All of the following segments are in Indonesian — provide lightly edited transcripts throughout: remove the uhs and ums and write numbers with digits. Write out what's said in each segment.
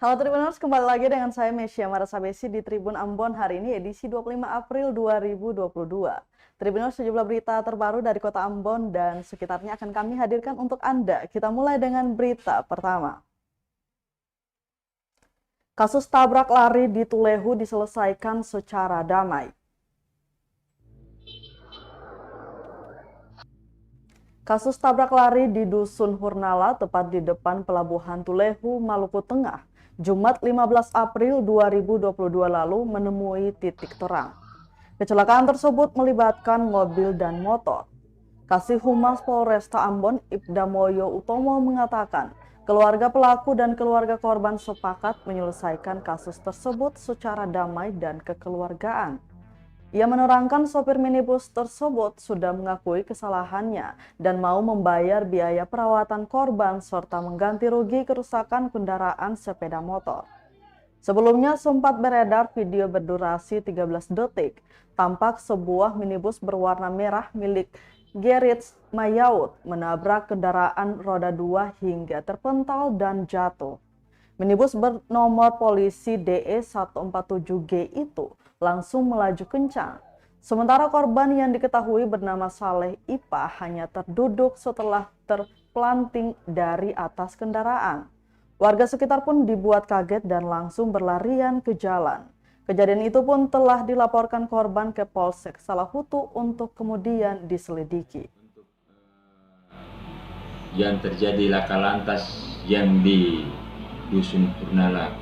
Halo Tribuners, kembali lagi dengan saya Mesya Marasabesi di Tribun Ambon hari ini edisi 25 April 2022. Tribuners, sejumlah berita terbaru dari kota Ambon dan sekitarnya akan kami hadirkan untuk Anda. Kita mulai dengan berita pertama. Kasus tabrak lari di Tulehu diselesaikan secara damai. Kasus tabrak lari di Dusun Hurnala tepat di depan Pelabuhan Tulehu, Maluku Tengah, Jumat 15 April 2022 lalu menemui titik terang. Kecelakaan tersebut melibatkan mobil dan motor. Kasih Humas Polresta Ambon, Ibda Moyo Utomo mengatakan, keluarga pelaku dan keluarga korban sepakat menyelesaikan kasus tersebut secara damai dan kekeluargaan. Ia menerangkan sopir minibus tersebut sudah mengakui kesalahannya dan mau membayar biaya perawatan korban serta mengganti rugi kerusakan kendaraan sepeda motor. Sebelumnya sempat beredar video berdurasi 13 detik, tampak sebuah minibus berwarna merah milik Gerrit Mayaud menabrak kendaraan roda 2 hingga terpental dan jatuh. Minibus bernomor polisi DE147G itu langsung melaju kencang. Sementara korban yang diketahui bernama Saleh Ipa hanya terduduk setelah terpelanting dari atas kendaraan. Warga sekitar pun dibuat kaget dan langsung berlarian ke jalan. Kejadian itu pun telah dilaporkan korban ke Polsek Salahutu untuk kemudian diselidiki. Yang terjadi laka lantas yang di Dusun Hurnala,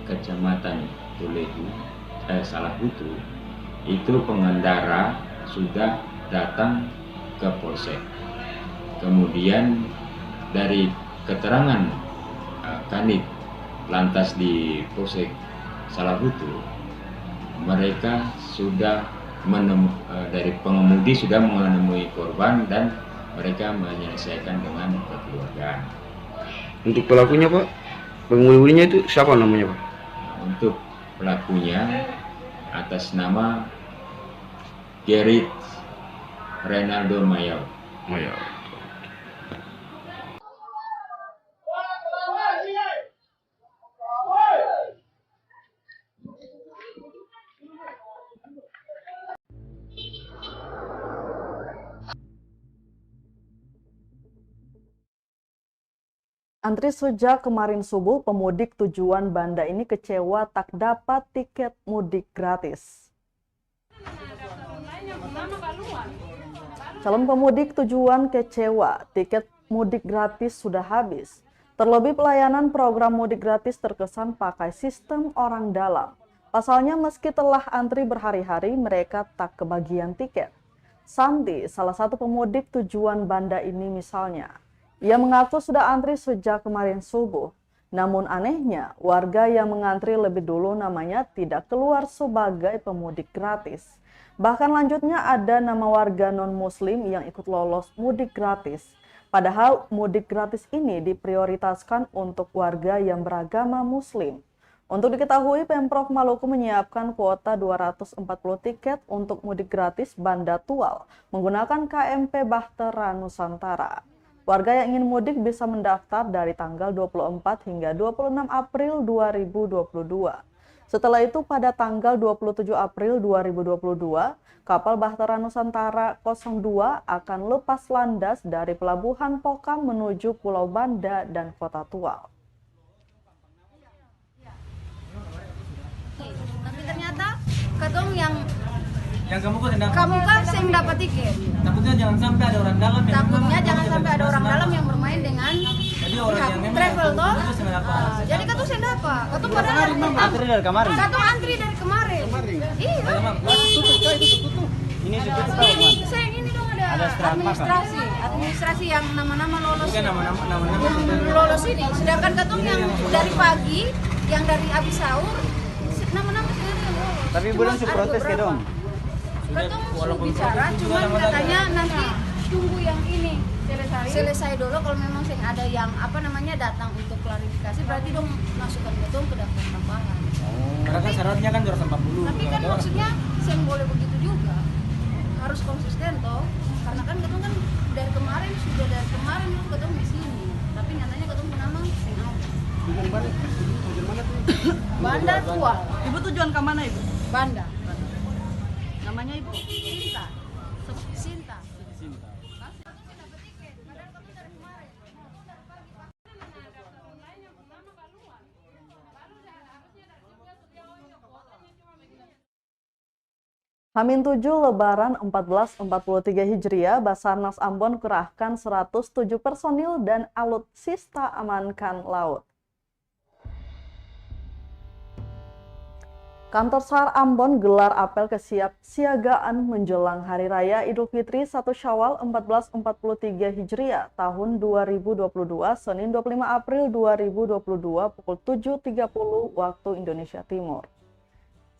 Kecamatan Tulehu, Salahutu, itu pengendara sudah datang ke Polsek. Kemudian dari keterangan Kanit lantas di Polsek Salahutu, mereka sudah dari pengemudi sudah menemui korban dan mereka menyelesaikan dengan kekeluargaan. Untuk pelakunya Pak, pengemudinya itu siapa namanya Pak? Untuk pelakunya atas nama Gerrit Renaldo Mayaud. Antri sejak kemarin subuh, pemudik tujuan Banda ini kecewa tak dapat tiket mudik gratis. Calon pemudik tujuan kecewa, tiket mudik gratis sudah habis. Terlebih pelayanan program mudik gratis terkesan pakai sistem orang dalam. Pasalnya meski telah antri berhari-hari, mereka tak kebagian tiket. Santi, salah satu pemudik tujuan Banda ini misalnya, ia mengaku sudah antri sejak kemarin subuh. Namun anehnya, warga yang mengantri lebih dulu namanya tidak keluar sebagai pemudik gratis. Bahkan lanjutnya ada nama warga non-muslim yang ikut lolos mudik gratis. Padahal mudik gratis ini diprioritaskan untuk warga yang beragama muslim. Untuk diketahui, Pemprov Maluku menyiapkan kuota 240 tiket untuk mudik gratis Banda Tual menggunakan KMP Bahtera Nusantara. Warga yang ingin mudik bisa mendaftar dari tanggal 24 hingga 26 April 2022. Setelah itu pada tanggal 27 April 2022, kapal Bahtera Nusantara 02 akan lepas landas dari Pelabuhan Pokam menuju Pulau Banda dan Kota Tual. Tapi ternyata ketong yang kamu kan sing dapat tiket. Takutnya jangan sampai ada orang dalam yang ada orang dalam yang bermain dengan jadi orang yang memang travel toh. Jadi katong sing dapat. Katong pada antri dari kemarin. Katong antri dari kemarin. Iya. Ini sudah Ini dong ada administrasi yang nama-nama lolos. Bukan nama-nama lolos ini. Sedangkan katong yang dari pagi, yang dari habis sahur, nama-nama sendiri yang lolos. Tapi belum protes ke dong. Katong bicara, cuman katanya nanti tunggu yang ini selesai dulu. Kalau memang ada yang datang untuk klarifikasi, berarti dong masukkan ketong ke daftar tambahan. Karena kan syaratnya kan 240. Tapi kan maksudnya saya boleh begitu juga, harus konsisten toh. Karena kan ketong kan dari kemarin ketong di sini, tapi nyatanya ketong menamang sing ada. Tua, Ibu tujuan ke mana ibu? Banda. Namanya ibu? Sinta. Sinta. H-7 Lebaran 1443 Hijriah, Basarnas Ambon kerahkan 107 personil dan alutsista amankan laut. Kantor SAR Ambon gelar apel kesiapsiagaan menjelang Hari Raya Idul Fitri 1 Syawal 1443 Hijriah tahun 2022, Senin 25 April 2022 pukul 7.30 waktu Indonesia Timur.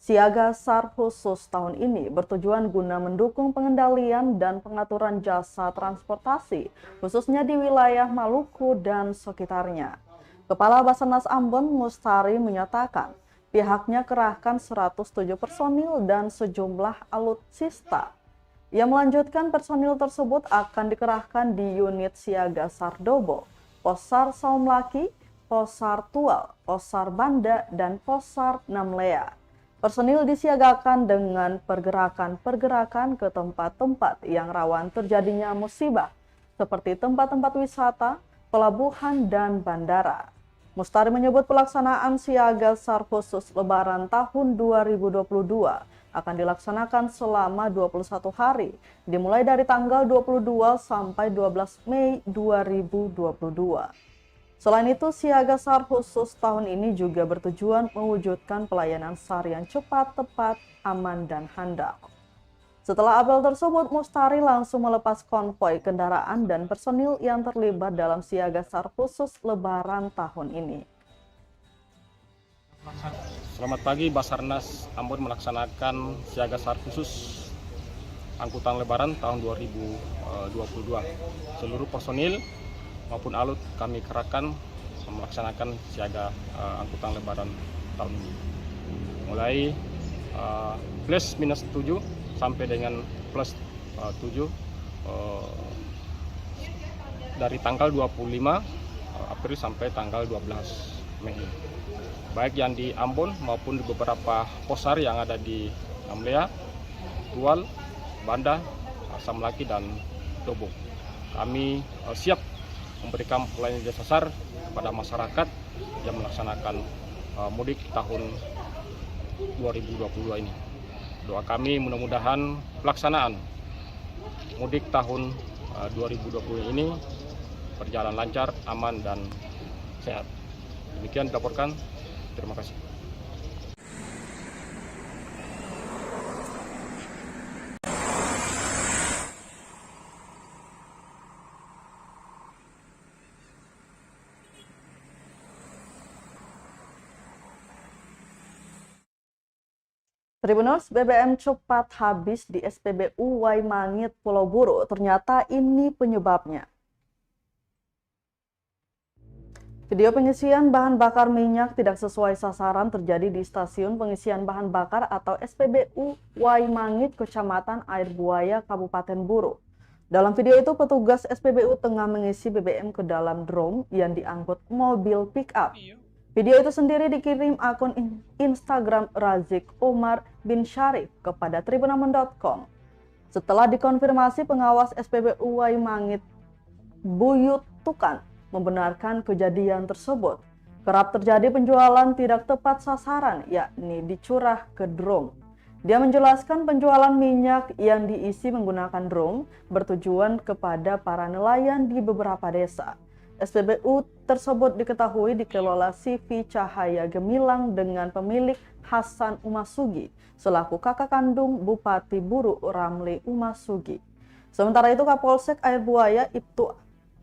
Siaga SAR khusus tahun ini bertujuan guna mendukung pengendalian dan pengaturan jasa transportasi, khususnya di wilayah Maluku dan sekitarnya. Kepala Basarnas Ambon Mustari menyatakan, pihaknya kerahkan 107 personil dan sejumlah alutsista. Ia melanjutkan personil tersebut akan dikerahkan di unit siaga SAR Dobo, Posar Saumlaki, Posar Tual, Posar Banda, dan Posar Namlea. Personil disiagakan dengan pergerakan-pergerakan ke tempat-tempat yang rawan terjadinya musibah, seperti tempat-tempat wisata, pelabuhan, dan bandara. Mustari menyebut pelaksanaan siaga SAR khusus Lebaran tahun 2022 akan dilaksanakan selama 21 hari, dimulai dari tanggal 22 sampai 12 Mei 2022. Selain itu, siaga SAR khusus tahun ini juga bertujuan mewujudkan pelayanan SAR yang cepat, tepat, aman, dan handal. Setelah apel tersebut, Mustari langsung melepas konvoi kendaraan dan personil yang terlibat dalam siaga SAR khusus Lebaran tahun ini. Selamat pagi, Basarnas Ambon melaksanakan siaga SAR khusus angkutan Lebaran tahun 2022. Seluruh personil maupun alut kami kerahkan melaksanakan siaga angkutan Lebaran tahun ini. Mulai plus minus 7 sampai dengan plus 7 dari tanggal 25 April sampai tanggal 12 Mei. Baik yang di Ambon maupun di beberapa posar yang ada di Namlea, Tual, Banda, Samlaki, dan Dobo. Kami siap memberikan pelayanan jasa SAR kepada masyarakat yang melaksanakan mudik tahun 2022 ini. Doa kami mudah-mudahan pelaksanaan mudik tahun 2020 ini berjalan lancar, aman, dan sehat. Demikian dilaporkan. Terima kasih. Tribuners, BBM cepat habis di SPBU Waimangit, Pulau Buru. Ternyata ini penyebabnya. Video pengisian bahan bakar minyak tidak sesuai sasaran terjadi di Stasiun Pengisian Bahan Bakar atau SPBU Waimangit, Kecamatan Air Buaya, Kabupaten Buru. Dalam video itu, petugas SPBU tengah mengisi BBM ke dalam drum yang diangkut mobil pick-up. Video itu sendiri dikirim akun Instagram Razik Omar bin Syarif kepada Tribunamon.com. Setelah dikonfirmasi, pengawas SPBU Waimangit Buyut Tukan membenarkan kejadian tersebut. Kerap terjadi penjualan tidak tepat sasaran, yakni dicurah ke drum. Dia menjelaskan penjualan minyak yang diisi menggunakan drum bertujuan kepada para nelayan di beberapa desa. SPBU tersebut diketahui dikelola CV Cahaya Gemilang dengan pemilik Hasan Umasugi selaku kakak kandung Bupati Buru Ramli Umasugi. Sementara itu, Kapolsek Air Buaya Ibtu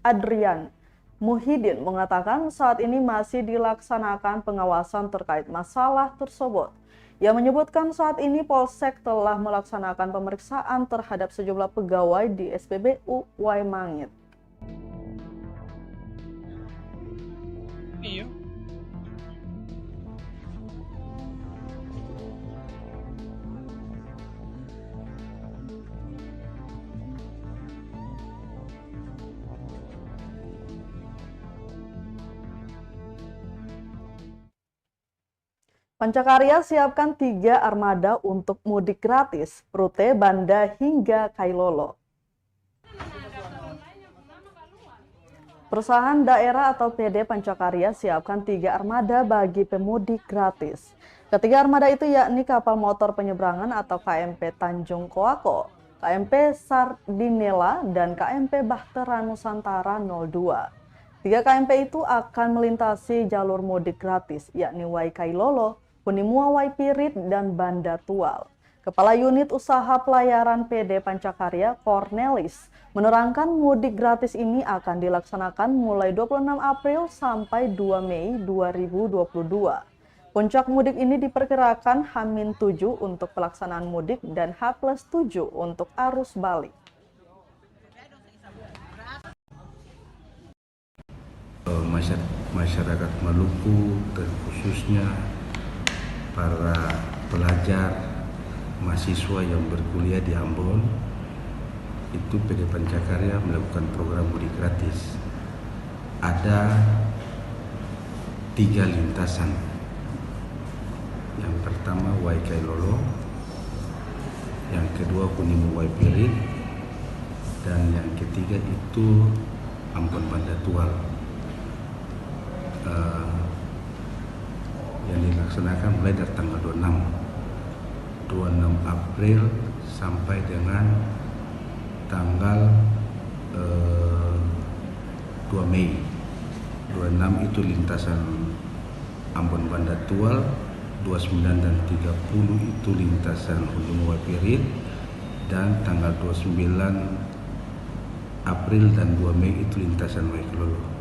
Adrian Muhyiddin mengatakan saat ini masih dilaksanakan pengawasan terkait masalah tersebut. Ia menyebutkan saat ini Polsek telah melaksanakan pemeriksaan terhadap sejumlah pegawai di SPBU Waimangit. Iya. Pancakarya siapkan 3 armada untuk mudik gratis, rute Banda hingga Kailolo. Perusahaan daerah atau PD Pancakarya siapkan 3 armada bagi pemudik gratis. Ketiga armada itu yakni kapal motor penyeberangan atau KMP Tanjung Koako, KMP Sardinela, dan KMP Bahtera Nusantara 02. 3 KMP itu akan melintasi jalur mudik gratis, yakni Waikailolo, Kunimua Waipirit, dan Banda Tual. Kepala Unit Usaha Pelayaran PD Pancakarya, Cornelis, menerangkan mudik gratis ini akan dilaksanakan mulai 26 April sampai 2 Mei 2022. Puncak mudik ini diperkirakan H-7 untuk pelaksanaan mudik dan H+7 untuk arus balik. Masyarakat Maluku, terkhususnya para pelajar, mahasiswa yang berkuliah di Ambon, itu PD Pancakarya melakukan program mudik gratis. Ada 3 lintasan. Yang pertama Waikailolo, yang kedua Kunimu Waipirit, dan yang ketiga itu Ambon Banda Tual. Yang dilaksanakan mulai dari tanggal 26 April sampai dengan tanggal 2 Mei. 26 itu lintasan Ambon Banda Tual, 29 dan 30 itu lintasan Hulu Waipirit, dan tanggal 29 April dan 2 Mei itu lintasan Waikailolo.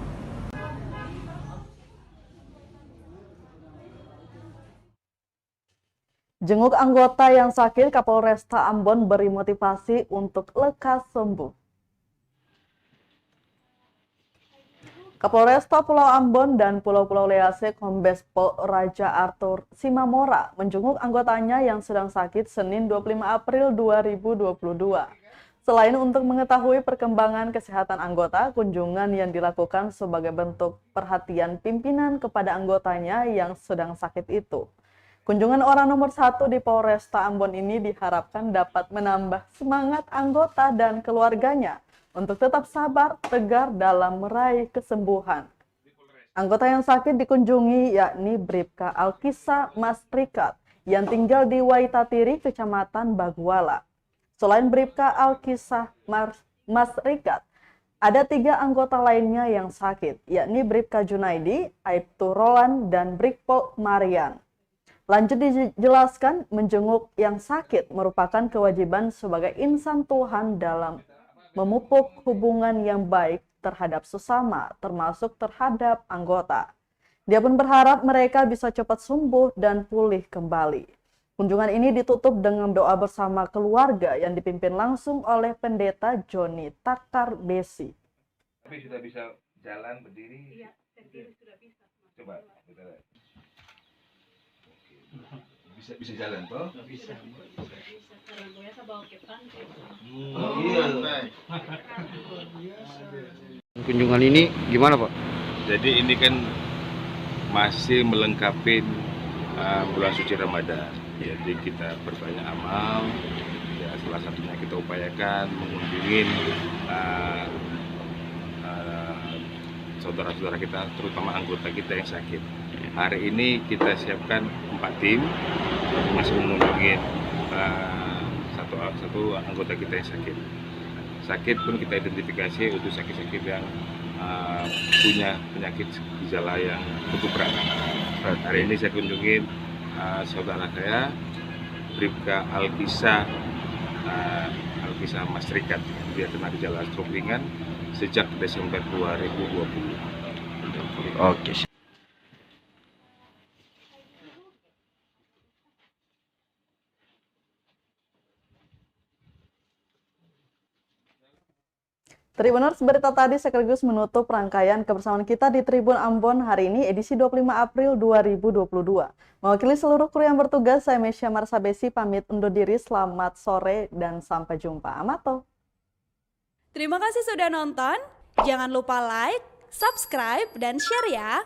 Jenguk anggota yang sakit, Kapolresta Ambon beri motivasi untuk lekas sembuh. Kapolresta Pulau Ambon dan Pulau-Pulau Lease Kombes Pol Raja Arthur Simamora menjenguk anggotanya yang sedang sakit Senin 25 April 2022. Selain untuk mengetahui perkembangan kesehatan anggota, kunjungan yang dilakukan sebagai bentuk perhatian pimpinan kepada anggotanya yang sedang sakit itu. Kunjungan orang nomor 1 di Polresta Ambon ini diharapkan dapat menambah semangat anggota dan keluarganya untuk tetap sabar, tegar dalam meraih kesembuhan. Anggota yang sakit dikunjungi yakni Bribka Alkisa Mas Rikat yang tinggal di Waitatiri, Kecamatan Baguala. Selain Bribka Alkisa Mas Rikat, ada 3 anggota lainnya yang sakit, yakni Bribka Junaidi, Aibtu Roland, dan Brigpol Marian. Lanjut dijelaskan, menjenguk yang sakit merupakan kewajiban sebagai insan Tuhan dalam memupuk hubungan yang baik terhadap sesama, termasuk terhadap anggota. Dia pun berharap mereka bisa cepat sembuh dan pulih kembali. Kunjungan ini ditutup dengan doa bersama keluarga yang dipimpin langsung oleh Pendeta Joni Takar Besi. Tapi sudah bisa jalan berdiri? Iya, berdiri sudah bisa. Coba kita lihat. Bisa jalan toh? Bisa. Sekarang biasa bawa ke pantai. Kunjungan ini gimana Pak? Jadi ini kan masih melengkapi bulan suci Ramadan. Jadi kita berbanyak amal. Ya, salah satunya kita upayakan mengunjungi saudara-saudara kita, terutama anggota kita yang sakit. Hari ini kita siapkan 4 tim, masih mengunjungi satu anggota kita yang sakit. Sakit pun kita identifikasi untuk sakit-sakit yang punya penyakit gejala yang cukup berat. Hari ini saya kunjungi saudara saya, Bribka Alkisa Mas Rikat. Dia kena gejala stroke ringan sejak Desember 2020. Oke. Tribuners, berita tadi sekaligus menutup rangkaian kebersamaan kita di Tribun Ambon hari ini edisi 25 April 2022. Mewakili seluruh kru yang bertugas, saya Mesya Marsabesi pamit undur diri. Selamat sore dan sampai jumpa. Amato. Terima kasih sudah nonton. Jangan lupa like, subscribe, dan share ya.